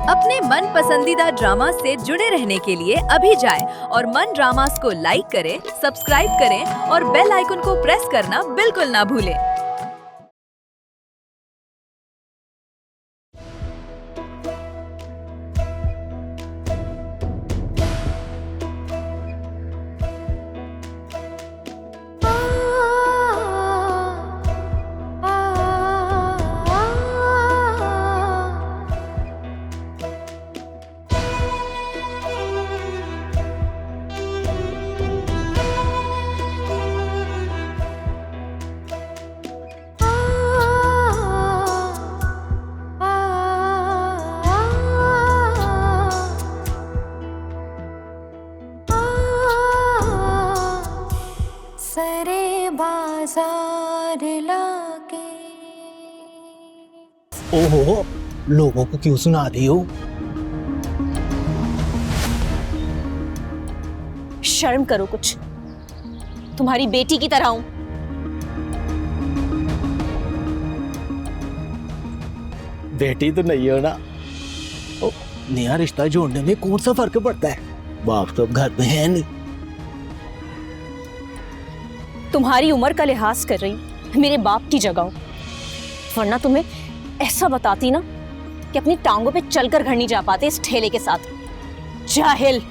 अपने मन पसंदीदा ड्रामा से जुड़े रहने के लिए अभी जाएं और मन ड्रामास को लाइक करें, सब्सक्राइब करें और बेल आइकन को प्रेस करना बिल्कुल ना भूलें। सरे बाजार लाके। ओहो, लोगों को क्यों सुना रही हो? शर्म करो कुछ, तुम्हारी बेटी की तरह हूं। बेटी तो नहीं हो ना। ओ, नया रिश्ता जोड़ने में कौन सा फर्क पड़ता है? बाप तो अब घर में है नहीं। तुम्हारी उम्र का लिहाज कर रही मेरे बाप की जगह हूं, वरना तुम्हें ऐसा बताती ना कि अपनी टांगों पे चलकर घर नहीं जा पाते इस ठेले के साथ। जाहिल।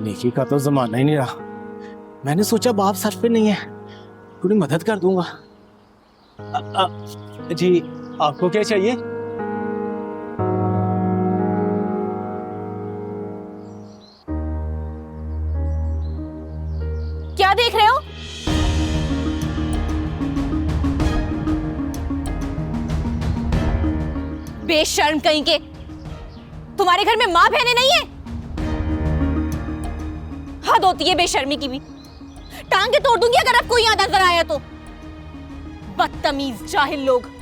नेकी का तो जमाना ही नहीं रहा। मैंने सोचा बाप सर पे नहीं है, थोड़ी मदद कर दूंगा। जी, आपको क्या चाहिए? क्या देख रहे हो? बेशर्म कहीं के। तुम्हारे घर में माँ बहनें नहीं है? हद होती है बेशर्मी की भी। टांगे तोड़ दूंगी अगर आपको यहाँ नजर आया तो। बदतमीज जाहिल लोग।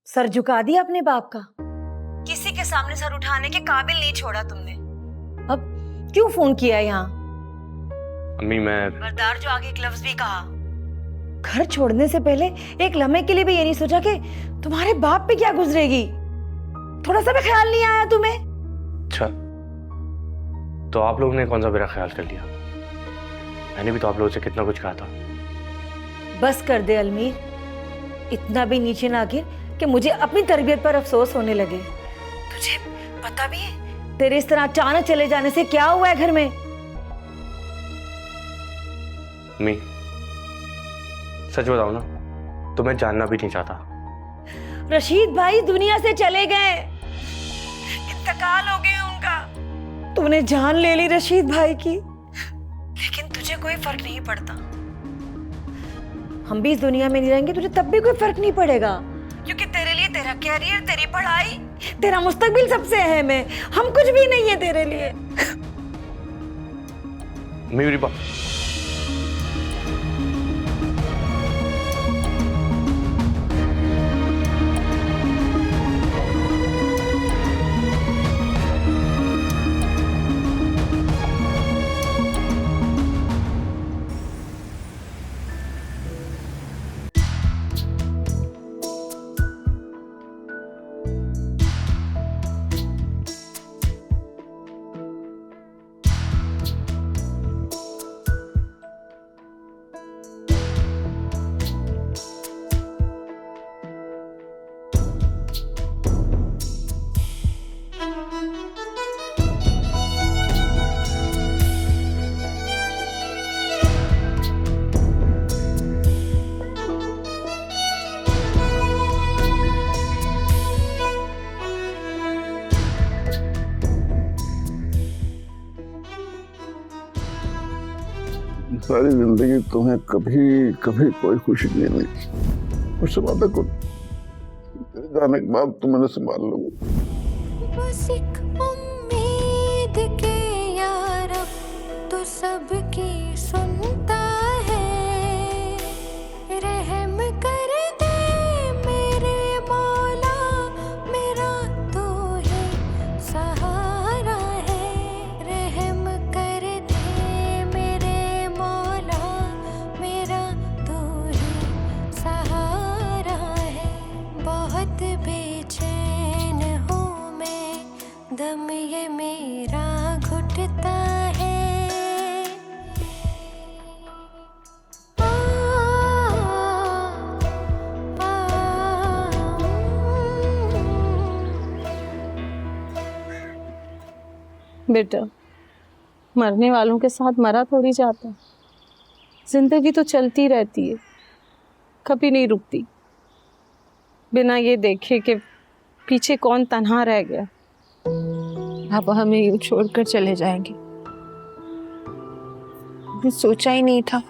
सर झुका दिया अपने बाप का। किसी के सामने सर उठाने के काबिल नहीं छोड़ा तुमने। अब क्यों फोन किया यहाँ? अम्मी मैं बरदार जो आगे एक लफ्ज भी कहा। घर छोड़ने से पहले एक लम्हे के लिए भी ये नहीं सोचा कि तुम्हारे बाप पे क्या गुजरेगी। थोड़ा सा भी ख्याल नहीं आया तुम्हें? अच्छा, तो आप लोगों ने कौन सा मेरा ख्याल कर लिया? मैंने भी तो आप लोगों से कितना कुछ कहा था। बस कर दे अलमीर, इतना भी नीचे ना गिर कि मुझे अपनी तरबियत पर अफसोस होने लगे। तुझे पता भी है तेरे इस तरह अचानक चले जाने से क्या हुआ है घर में? अम्मी सच बताओ ना, तो मैं जानना भी नहीं चाहता। रशीद भाई दुनिया से चले गए, इंतकाल हो गया उनका। तूने जान ले ली रशीद भाई की, लेकिन तुझे कोई फर्क नहीं पड़ता। हम भी इस दुनिया में नहीं रहेंगे, तुझे तब भी कोई फर्क नहीं पड़ेगा, क्योंकि तेरे लिए तेरा कैरियर, तेरी पढ़ाई, तेरा मुस्तकबिल सबसे अहम है। हम कुछ भी नहीं है तेरे लिए। मेरी बात सारी जिंदगी तुम्हें कभी कभी कोई खुशी नहीं मिली। उससे बात जाने के बाद तो मैंने संभाल लूंगा। बस एक उम्मीद के यार अब तो सबकी सुनता है। रहम कर दे मेरे मौला, मेरा तो ही सहारा है। रहम कर दे मेरे मौला, मेरा तो ही सहारा है। बहुत बेचैन हूँ मैं, दम ये मेरा घुटता है। आ, बेटा, मरने वालों के साथ मरा थोड़ी जाता। जिंदगी तो चलती रहती है, कभी नहीं रुकती, बिना ये देखे कि पीछे कौन तन्हा रह गया। आप हमें यूं छोड़कर चले जाएंगे, मैंने सोचा ही नहीं था।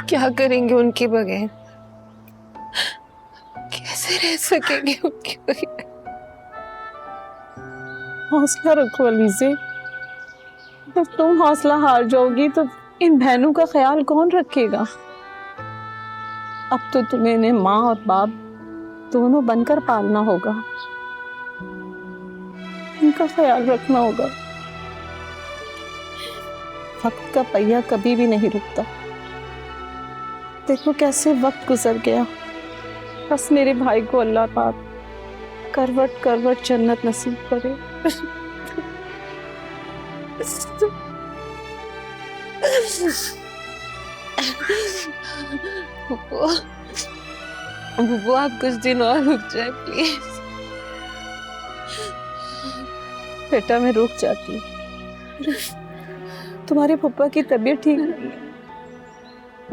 क्या करेंगे उनके बगैर, कैसे रह सकेंगे उनके बगैर। हौसला रखो अलीज़े, जब तुम हौसला हार जाओगी तो इन बहनों का ख्याल कौन रखेगा। अब तो तुम्हें इन्हें माँ और बाप दोनों बनकर पालना होगा, इनका ख्याल रखना होगा। वक्त का पहिया कभी भी नहीं रुकता। देखो कैसे वक्त गुजर गया। बस मेरे भाई को अल्लाह पाक करवट करवट जन्नत नसीब करे। बुबु आप कुछ दिन और रुक जाए प्लीज। बेटा मैं रुक जाती, तुम्हारे पापा की तबीयत ठीक नहीं है,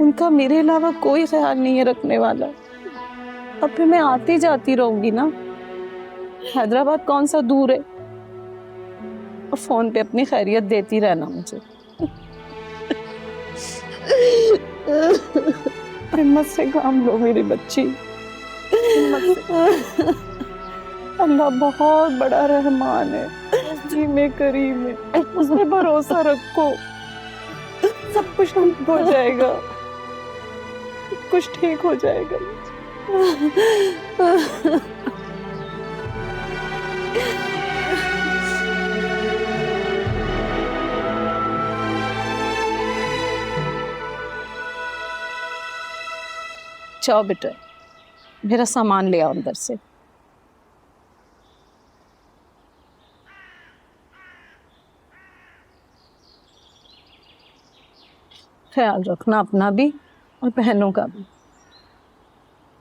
उनका मेरे अलावा कोई ख्याल नहीं है रखने वाला। अब फिर मैं आती जाती रहूंगी ना, हैदराबाद कौन सा दूर है। और फोन पे अपनी खैरियत देती रहना मुझे। हिम्मत से काम लो मेरी बच्ची, हिम्मत से। अल्लाह बहुत बड़ा रहमान है, जी में करीम है, उस पे भरोसा रखो, सब कुछ ठीक हो जाएगा, सब कुछ ठीक हो जाएगा। जाओ बेटा, मेरा सामान ले आओ अंदर से। ख्याल रखना अपना भी और बहनों का भी,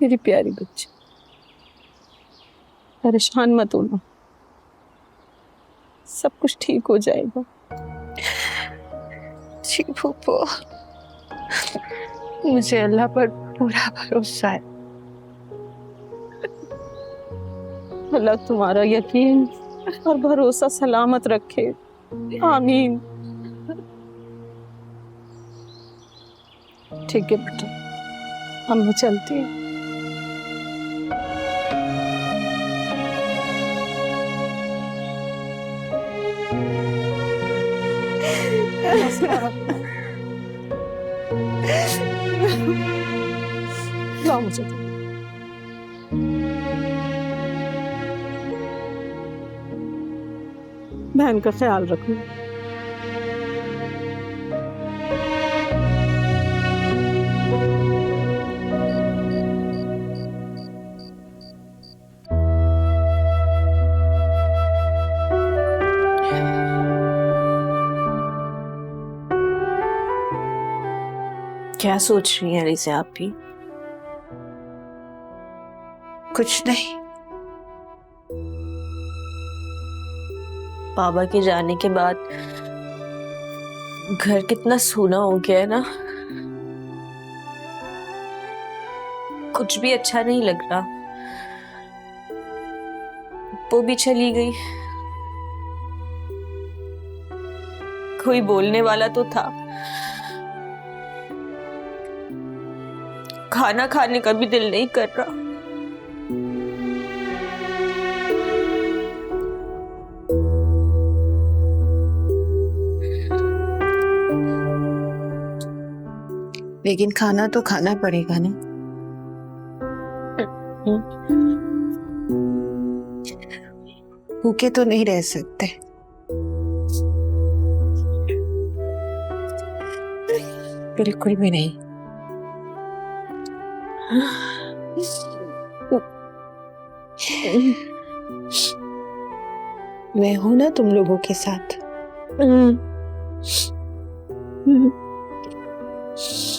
मेरी प्यारी बच्ची। परेशान मत होना, सब कुछ ठीक हो जाएगा। जी फूफो, मुझे अल्लाह पर पूरा भरोसा है। अल्लाह तुम्हारा यकीन और भरोसा सलामत रखे, आमीन। ठीक है बेटा, हम भी चलते हैं। लाओ मुझे, बहन का ख्याल रखना। क्या सोच रही हैं अलीज़ा आप भी? कुछ नहीं। बाबा के जाने के बाद घर कितना सूना हो गया है ना, कुछ भी अच्छा नहीं लग रहा। वो भी चली गई, कोई बोलने वाला तो था। खाना खाने का भी दिल नहीं कर रहा। लेकिन खाना तो खाना पड़ेगा ना। भूखे तो नहीं रह सकते। बिल्कुल भी नहीं। मैं हूं ना तुम लोगों के साथ।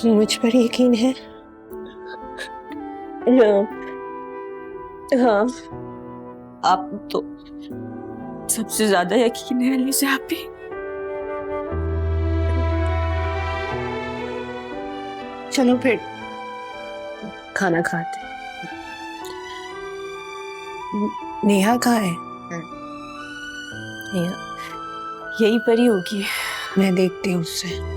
मुझ पर यकीन है? हाँ, आप तो सबसे ज्यादा यकीन है अलीजा आप ही। चलो फिर खाना खाते। नेहा कहाँ है? यही पर ही होगी। मैं देखती हूँ उससे।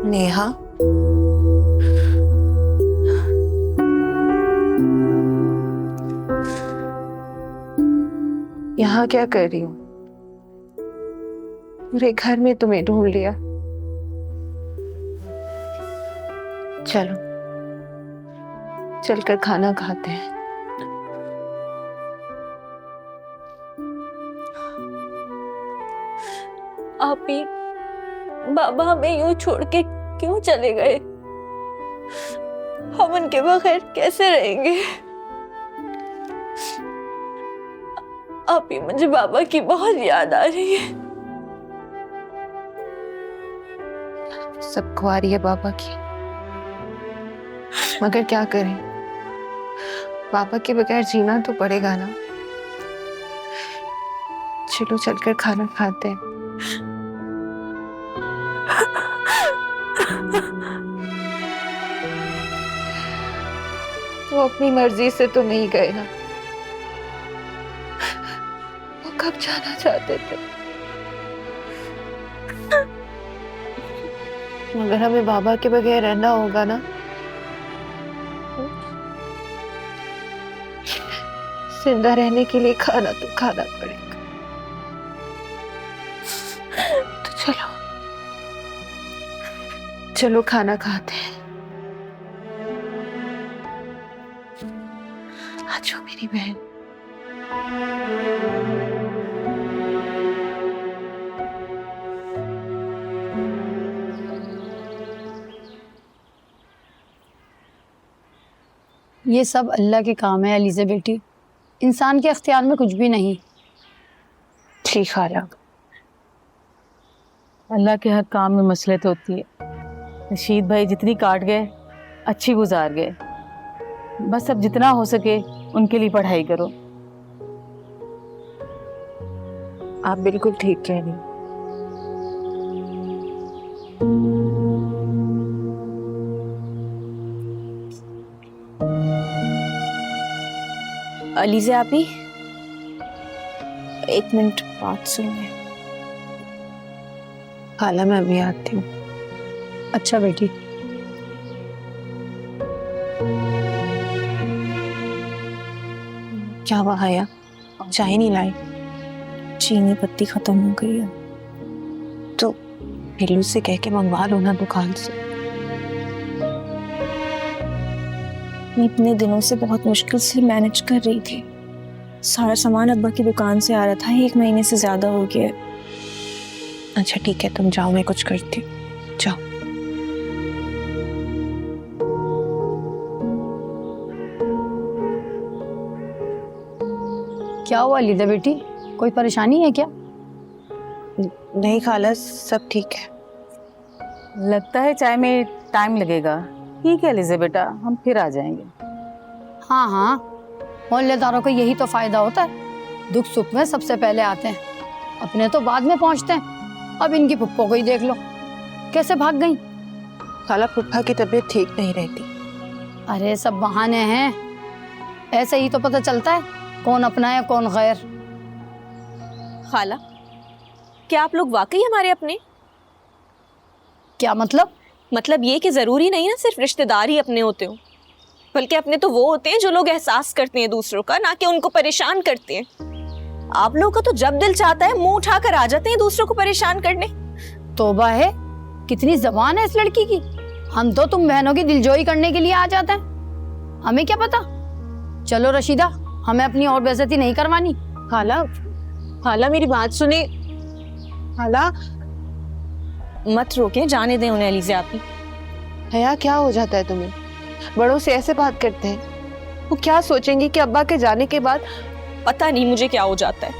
नेहा, यहाँ क्या कर रही हो? पूरे घर में तुम्हें ढूंढ लिया। चलो चलकर खाना खाते हैं। आप ही बाबा हमें यूं छोड़ के क्यों चले गए? हम उनके बगैर कैसे रहेंगे? आप ही मुझे बाबा की बहुत याद आ रही है। सबको आ रही है बाबा की, मगर क्या करें, बाबा के बगैर जीना तो पड़ेगा ना। चलो चलकर खाना खाते हैं। वो अपनी मर्जी से तो नहीं गए ना, वो कब जाना चाहते थे, मगर हमें बाबा के बगैर रहना होगा ना। जिंदा रहने के लिए खाना तो खाना पड़ेगा। तो चलो चलो खाना खाते हैं। आ जाओ मेरी बहन। ये सब अल्लाह के काम है अलीज़ा बेटी, इंसान के अख्तियार में कुछ भी नहीं। ठीक खाला। अल्लाह के हर काम में मसलत होती है। रशीद भाई जितनी काट गए अच्छी गुजार गए, बस अब जितना हो सके उनके लिए पढ़ाई करो। आप बिल्कुल ठीक कह रही हैं। अलीज़ा आप ही 1 मिनट बात सुनिए। खाला मैं अभी आती हूँ। अच्छा बेटी। क्या हुआ हया, चाय नहीं लाई? चीनी पत्ती खत्म हो गई है। तो बिल्लू से कह के मंगवा लो ना दुकान से। मैं इतने दिनों से बहुत मुश्किल से मैनेज कर रही थी। सारा सामान अब्बा की दुकान से आ रहा था, 1 महीने से ज्यादा हो गया। अच्छा ठीक है, तुम जाओ, मैं कुछ करती हूँ। जाओ। क्या हुआ अलीजा बेटी, कोई परेशानी है क्या? नहीं खाला, सब ठीक है। लगता है चाय में टाइम लगेगा। ठीक है अलीजा बेटा, हम फिर आ जाएंगे। हाँ हाँ, मोहल्लेदारों को यही तो फायदा होता है, दुख सुख में सबसे पहले आते हैं, अपने तो बाद में पहुंचते हैं। अब इनकी पुप्पो को ही देख लो, कैसे भाग गई। खाला पुप्पा की तबीयत ठीक नहीं रहती। अरे सब बहाने हैं, ऐसे ही तो पता चलता है कौन अपना है कौन गैर। खाला, क्या आप लोग वाकई हमारे अपने? क्या मतलब? मतलब ये कि जरूरी नहीं ना सिर्फ रिश्तेदार ही अपने होते हो, बल्कि अपने तो वो होते हैं जो लोग एहसास करते हैं दूसरों का, ना कि उनको परेशान करते हैं। आप लोगों का तो जब दिल चाहता है मुंह उठाकर आ जाते हैं दूसरों को परेशान करने। तौबा है, कितनी जबान है इस लड़की की। हम तो तुम बहनों की दिलजोई करने के लिए आ जाते हैं, हमें क्या पता। चलो रशीदा, हमें अपनी और बेइज्जती नहीं करवानी। खाला, खाला मेरी बात सुने। खाला मत रोके, जाने दें उन्हें अलीज़ा आपी। हया क्या हो जाता है तुम्हें? बड़ों से ऐसे बात करते हैं, वो क्या सोचेंगे कि अब्बा के जाने के बाद। पता नहीं मुझे क्या हो जाता है,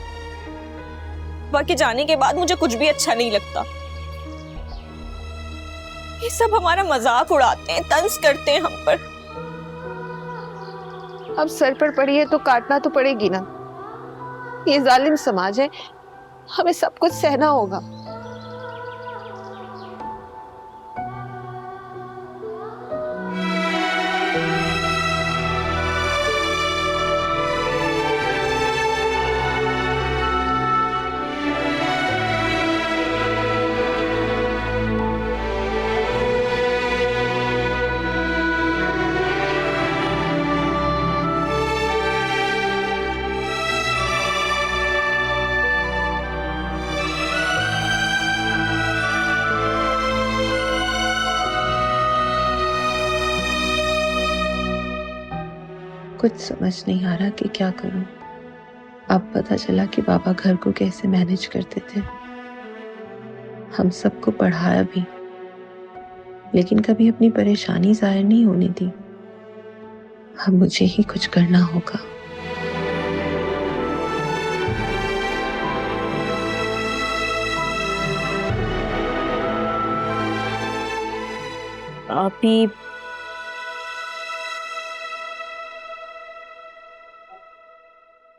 अब्बा के जाने के बाद मुझे कुछ भी अच्छा नहीं लगता। ये सब हमारा मजाक उड़ाते हैं, तंज करते हैं हम पर। अब सर पर पड़ी है तो काटना तो पड़ेगी ना। ये जालिम समाज है, हमें सब कुछ सहना होगा। कुछ समझ नहीं आ रहा कि क्या करूं। अब पता चला कि बाबा घर को कैसे मैनेज करते थे। हम सबको पढ़ाया भी, लेकिन कभी अपनी परेशानी जाहिर नहीं होने दी। अब मुझे ही कुछ करना होगा। आपी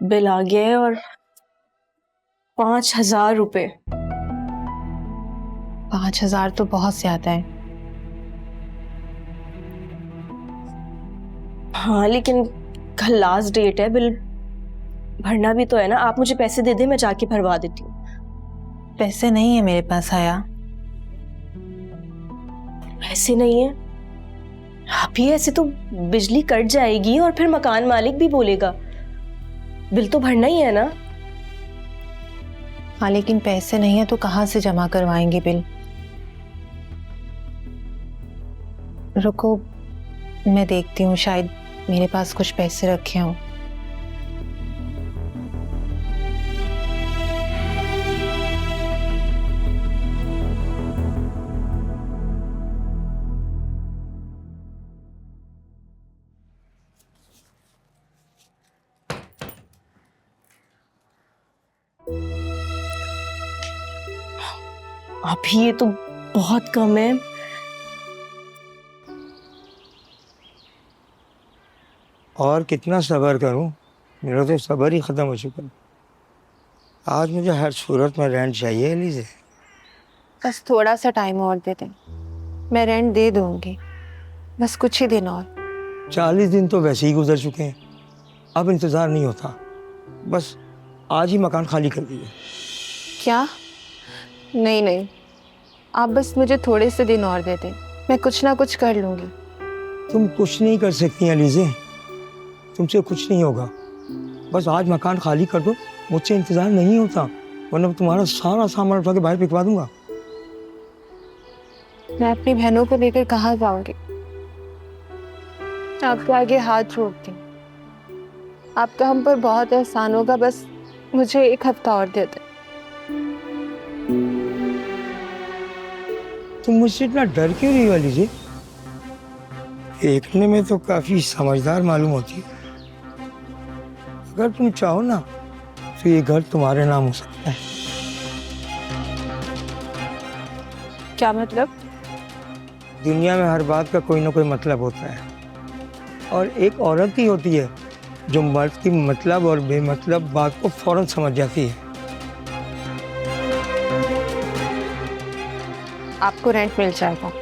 बिल आ गया है और 5,000 रुपए। 5,000 तो बहुत ज्यादा है। हाँ लेकिन कल लास्ट डेट है, बिल भरना भी तो है ना। आप मुझे पैसे दे दे, मैं जाके भरवा देती हूँ। पैसे नहीं है मेरे पास आया। पैसे नहीं है? अभी ऐसे तो बिजली कट जाएगी और फिर मकान मालिक भी बोलेगा। बिल तो भरना ही है ना। हाँ लेकिन पैसे नहीं है तो कहाँ से जमा करवाएंगे बिल? रुको मैं देखती हूँ, शायद मेरे पास कुछ पैसे रखे हों। अभी ये तो बहुत कम है। और कितना सब्र करूं, मेरा तो सब्र ही ख़त्म हो चुका है। आज मुझे हर सूरत में रेंट चाहिए एलिज़ा। बस थोड़ा सा टाइम और दे दें, मैं रेंट दे दूंगी। बस कुछ ही दिन और। 40 दिन तो वैसे ही गुजर चुके हैं, अब इंतज़ार नहीं होता। बस आज ही मकान खाली कर दीजिए। क्या? नहीं नहीं, आप बस मुझे थोड़े से दिन और दे दें, मैं कुछ ना कुछ कर लूंगी। तुम कुछ नहीं कर सकती एलिज़ा, तुमसे कुछ नहीं होगा। बस आज मकान खाली कर दो, मुझसे इंतज़ार नहीं होता, वरना तुम्हारा सारा सामान उठा के बाहर फेंकवा दूंगा। मैं अपनी बहनों को लेकर कहाँ जाऊंगी? आपके आगे हाथ जोड़ती हूँ, आपका हम पर बहुत एहसान होगा। बस मुझे 1 हफ्ता और दे दें। तुम मुझसे इतना डर क्यों रही हो एलिज़ा? देखने में तो काफी समझदार मालूम होती है। अगर तुम चाहो ना तो ये घर तुम्हारे नाम हो सकता है। क्या मतलब? दुनिया में हर बात का कोई ना कोई मतलब होता है, और एक औरत ही होती है जो मर्द की मतलब और बेमतलब बात को फौरन समझ जाती है। आपको रेंट मिल जाएगा,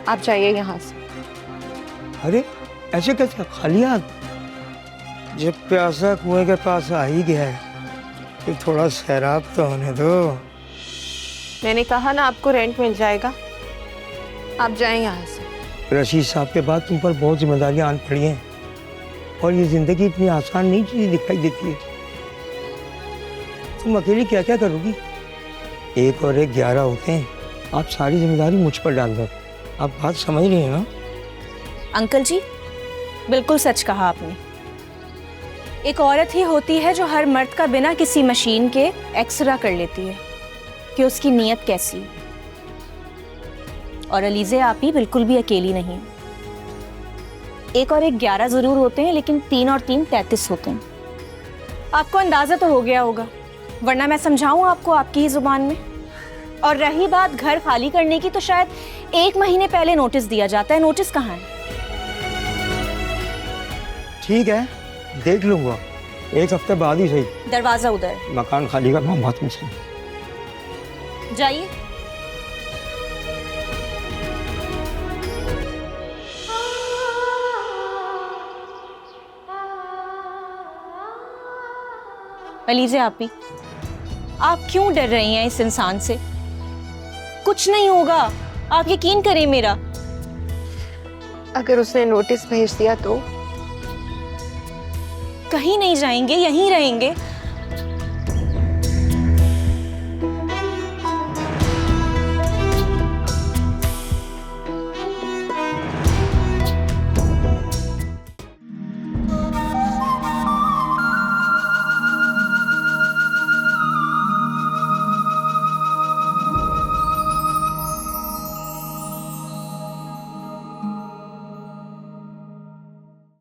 आप जाइए यहाँ से। अरे ऐसे कैसे खाली हाथ? जब प्यासा कुएं के पास आ ही गया है तो थोड़ा सैराब तो होने दो। मैंने कहा ना आपको रेंट मिल जाएगा, आप जाएं यहाँ से। रशीद साहब के बाद तुम पर बहुत जिम्मेदारियां आन पड़ी हैं, और ये जिंदगी इतनी आसान नहीं चीज दिखाई देती है। तुम अकेली क्या क्या करोगी? 1 और 1 11 होते हैं। आप सारी जिम्मेदारी मुझ पर डाल दो। आप बात समझ रही हैं ना? अंकल जी, बिल्कुल सच कहा आपने। एक औरत ही होती है जो हर मर्द का बिना किसी मशीन के एक्सरा कर लेती है कि उसकी नीयत कैसी है। और अलीज़े, आप ही बिल्कुल भी अकेली नहीं। 1 और 1 11 जरूर होते हैं, लेकिन 3 और 3 33 होते हैं। आपको अंदाजा तो हो गया होगा, वरना मैं समझाऊं आपको आपकी ही जुबान में। और रही बात घर खाली करने की, तो शायद 1 महीने पहले नोटिस दिया जाता है। नोटिस कहाँ है? ठीक है, देख लूंगा, 1 हफ्ते बाद ही सही। दरवाजा उधर। मकान खाली करना बहुत मुश्किल है। जाइए। अलीज़े, आप क्यों डर रही हैं इस इंसान से? कुछ नहीं होगा, आप यकीन करें मेरा। अगर उसने नोटिस भेज दिया तो? कहीं नहीं जाएंगे, यहीं रहेंगे।